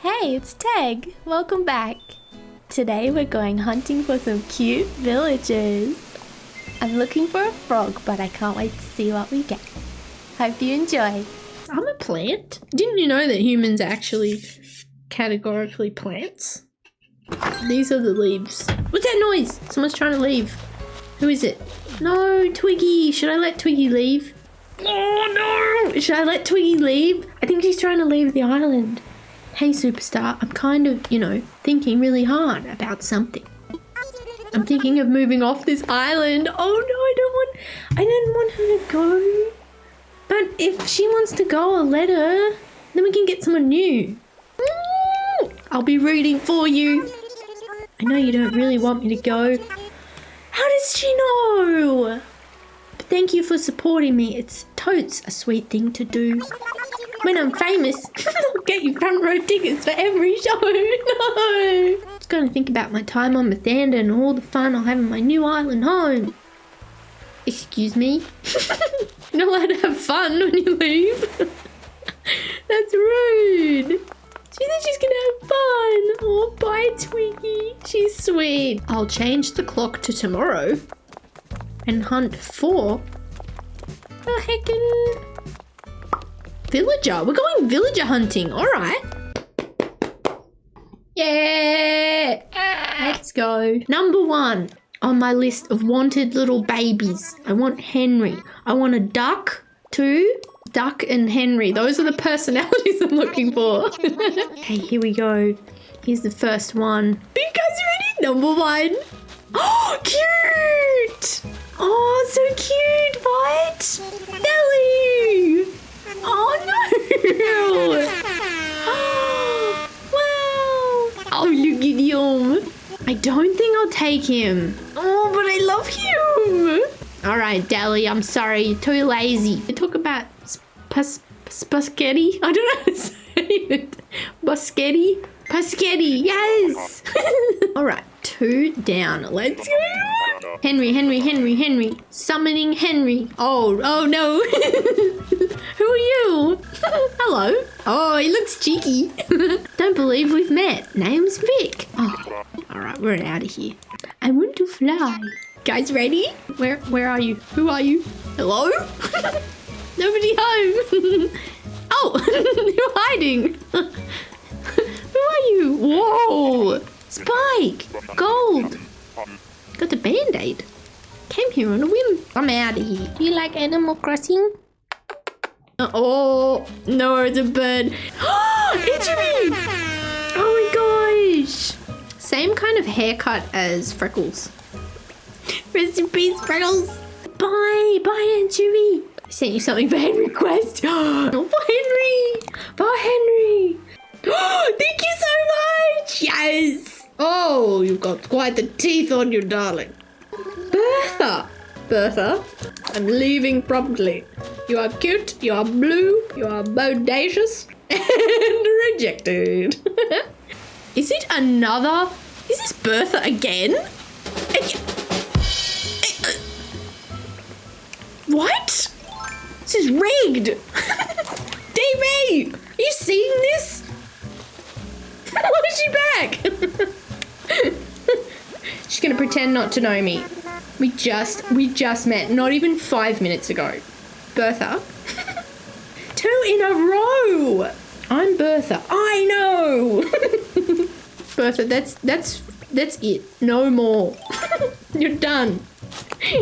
Hey, it's Teg. Welcome back. Today we're going hunting for some cute villagers. I'm looking for a frog, but I can't wait to see what we get. Hope you enjoy. I'm a plant. Didn't you know that humans are actually categorically plants? These are the leaves. What's that noise? Someone's trying to leave. Who is it? No, Twiggy. Should I let Twiggy leave? Oh no! Should I let Twiggy leave? I think she's trying to leave the island. Hey superstar, I'm kind of, thinking really hard about something. I'm thinking of moving off this island. Oh no, I don't want her to go. But if she wants to go, I'll let her. Then we can get someone new. I'll be rooting for you. I know you don't really want me to go. How does she know? But thank you for supporting me. It's totes a sweet thing to do. When I'm famous, I'll get you front row tickets for every show. No! Just gonna think about my time on Mathanda and all the fun I'll have in my new island home. Excuse me? You're not allowed to have fun when you leave. That's rude. She said she's gonna have fun. Oh, bye, Twiggy. She's sweet. I'll change the clock to tomorrow and hunt for a heckin' villager. We're going villager hunting. All right. Yeah. Let's go. Number 1 on my list of wanted little babies. I want Henry. I want a duck too. Duck and Henry. Those are the personalities I'm looking for. Okay, here we go. Here's the first one. Are you guys ready? Number 1. Oh, cute. Oh, so cute. What? Nelly. Oh no! Wow! Oh, look at him. I don't think I'll take him. Oh, but I love him. All right, Dally, I'm sorry. You're too lazy. You talk about spaghetti. I don't know how to say it. Boschetti? Paschetti, yes! All right, 2 down. Let's go. Henry. Summoning Henry. Oh no. Who are you? Hello. Oh, he looks cheeky. Don't believe we've met. Name's Vic. Oh, all right, we're out of here. I want to fly. Guys, ready? Where are you? Who are you? Hello? Nobody home. Oh, you're hiding. Who are you? Whoa. Spike. Gold. Got the band-aid. Came here on a whim. I'm out of here. Do you like Animal Crossing? Oh, no, it's a bird. Injury! Oh my gosh. Same kind of haircut as Freckles. Rest in peace, Freckles. Bye, Injury. I sent you something for Henry Quest. Oh, bye, Henry. Thank you so much. Yes. Oh, you've got quite the teeth on you, darling. Bertha, I'm leaving promptly. You are cute, you are blue, you are bodacious, and rejected. Is this Bertha again? What? This is rigged. DB, are you seeing this? Why is she back? She's gonna pretend not to know me. We just met not even 5 minutes ago. Bertha. 2 in a row. I'm Bertha. I know. Bertha, that's it. No more. You're done.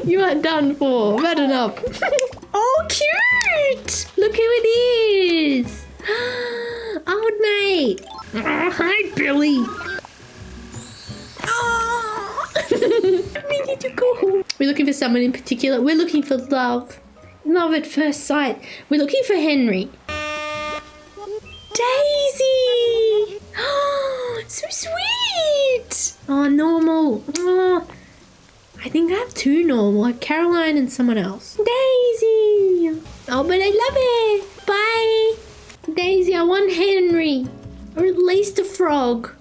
You are done for. I've had enough. Oh, cute. Look who it is. Old mate. Oh, hi, Billy. We're looking for someone in particular. We're looking for love. Love at first sight. We're looking for Henry. Daisy! Oh, so sweet! Oh, normal. Oh, I think I have 2 normal. I have Caroline and someone else. Daisy! Oh, but I love it. Bye. Daisy, I want Henry. Or at least a frog.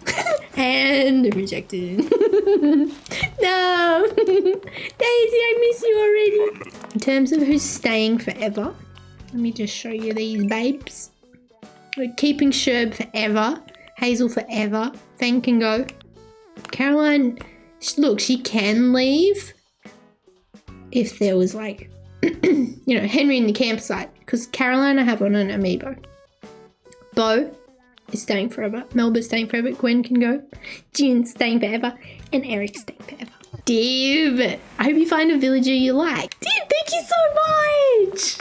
And rejected. No. Daisy, I miss you already. In terms of who's staying forever, let me just show you these babes. We're keeping Sherb forever. Hazel forever. Fang can go. Caroline, look, she can leave if there was like, you know, Henry in the campsite. Because Caroline I have on an amiibo. Bo is staying forever. Melba's staying forever. Gwen can go. June's staying forever. And Eric's staying forever. Dib, I hope you find a villager you like. Dib, thank you so much.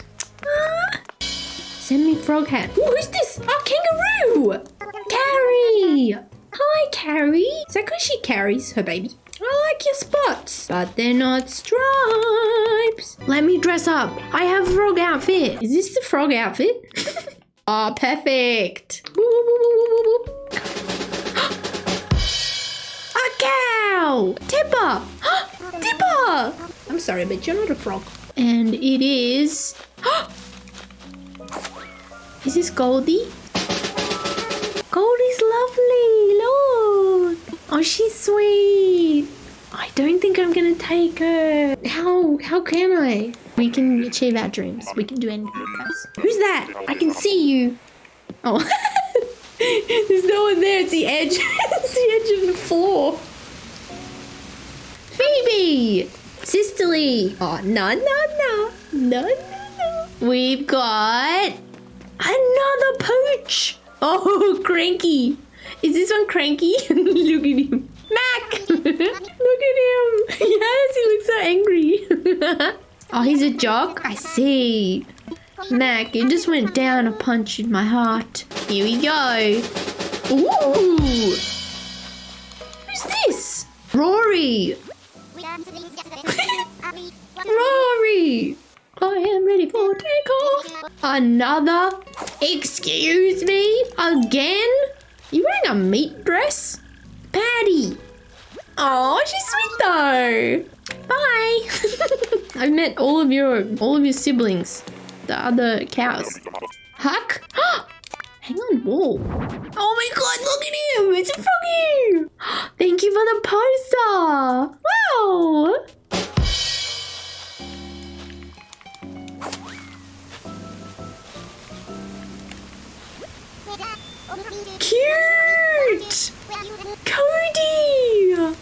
Send me frog hat. Ooh, who's this? Oh, kangaroo. Carrie. Hi, Carrie. Is that because she carries her baby? I like your spots, but they're not stripes. Let me dress up. I have a frog outfit. Is this the frog outfit? Oh, perfect. Woo, woo, woo, woo, woo, woo. A cow. Tipper. Tipper. I'm sorry, but you're not a frog. And it is... Is this Goldie? Goldie's lovely. Look. Oh, she's sweet. I don't think I'm going to take her. How can I? We can achieve our dreams. We can do anything with us. Who's that? I can see you. Oh. There's no one there. It's the edge. It's the edge of the floor. Phoebe. Sisterly. Oh, no. We've got another pooch. Oh, Cranky. Is this one Cranky? Look at him. Mac. Look at him. Yes, he looks so angry. Oh, he's a jock? I see. Mac, you just went down a punch in my heart. Here we go. Ooh. Who's this? Rory. Rory. I am ready for takeoff. Another? Excuse me? Again? You wearing a meat dress? Patty. Oh, she's sweet though. Bye. I've met all of your siblings. The other cows. Huck? Hang on, wall. Oh my god, look at him. It's a froggy. Thank you for the poster. Wow. Cute. Cody.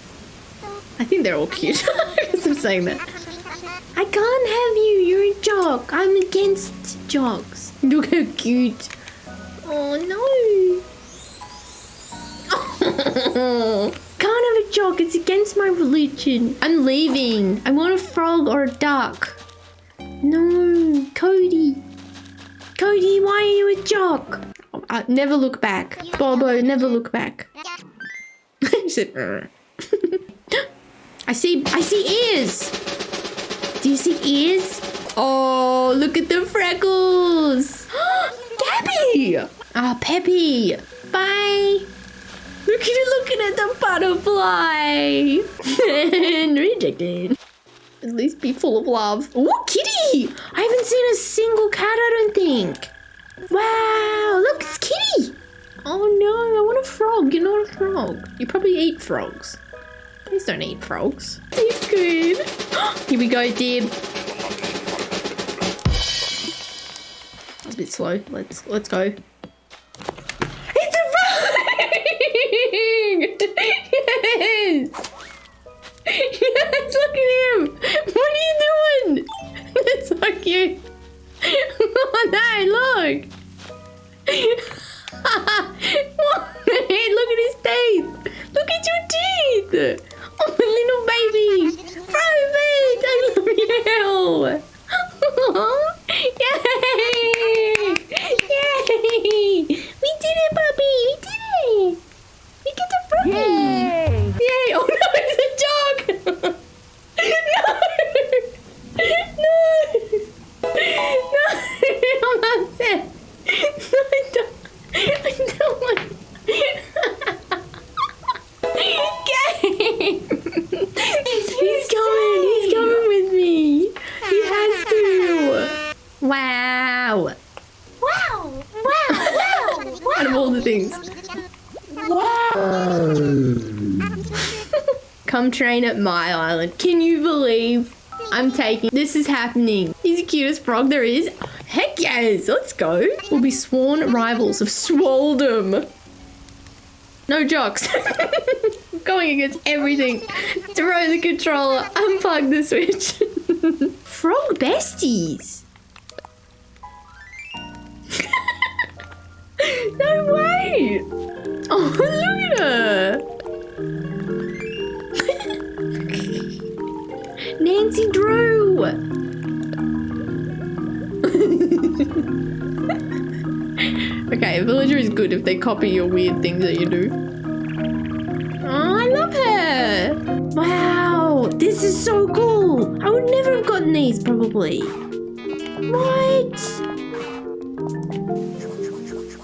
I think they're all cute. Because I'm saying that. I can't have you. You're a jock. I'm against jocks. Look how cute. Oh no. Can't have a jock. It's against my religion. I'm leaving. I want a frog or a duck. No. Cody. Cody, why are you a jock? Never look back. Bobo, never look back. He said, I see ears. Do you see ears? Oh, look at the freckles. Gabby. Ah, Peppy. Bye. Look at you looking at the butterfly. And rejected. At least be full of love. Oh, kitty. I haven't seen a single cat, I don't think. Wow, look, it's Kitty. Oh no, I want a frog. You're not a frog. You probably eat frogs. Please don't eat frogs. Dib's good. Here we go, Dib. It's a bit slow. Let's go. It's a frog! Yes! Yes, look at him. What are you doing? That's so cute. Oh no, look! Look at his teeth! Look at your teeth! Oh, little baby! Private! I love you! Yay! Yay! We did it, puppy! We did it! We get the froggy! Yay! Yay! Oh no, it's a dog! No! No! No, I'm not sad. No, I don't want. Okay. He's coming with me. He has to. Wow. Wow. Out of all the things. Wow. Come train at my island. Can you believe? I'm taking. This is happening. He's the cutest frog there is. Heck yes. Let's go. We'll be sworn rivals of Swoldom. No jocks. Going against everything. Throw the controller. Unplug the switch. Frog besties. No way. Oh, look at her. Nancy Drew. Okay, a villager is good if they copy your weird things that you do. Oh, I love her. Wow, this is so cool. I would never have gotten these probably. What?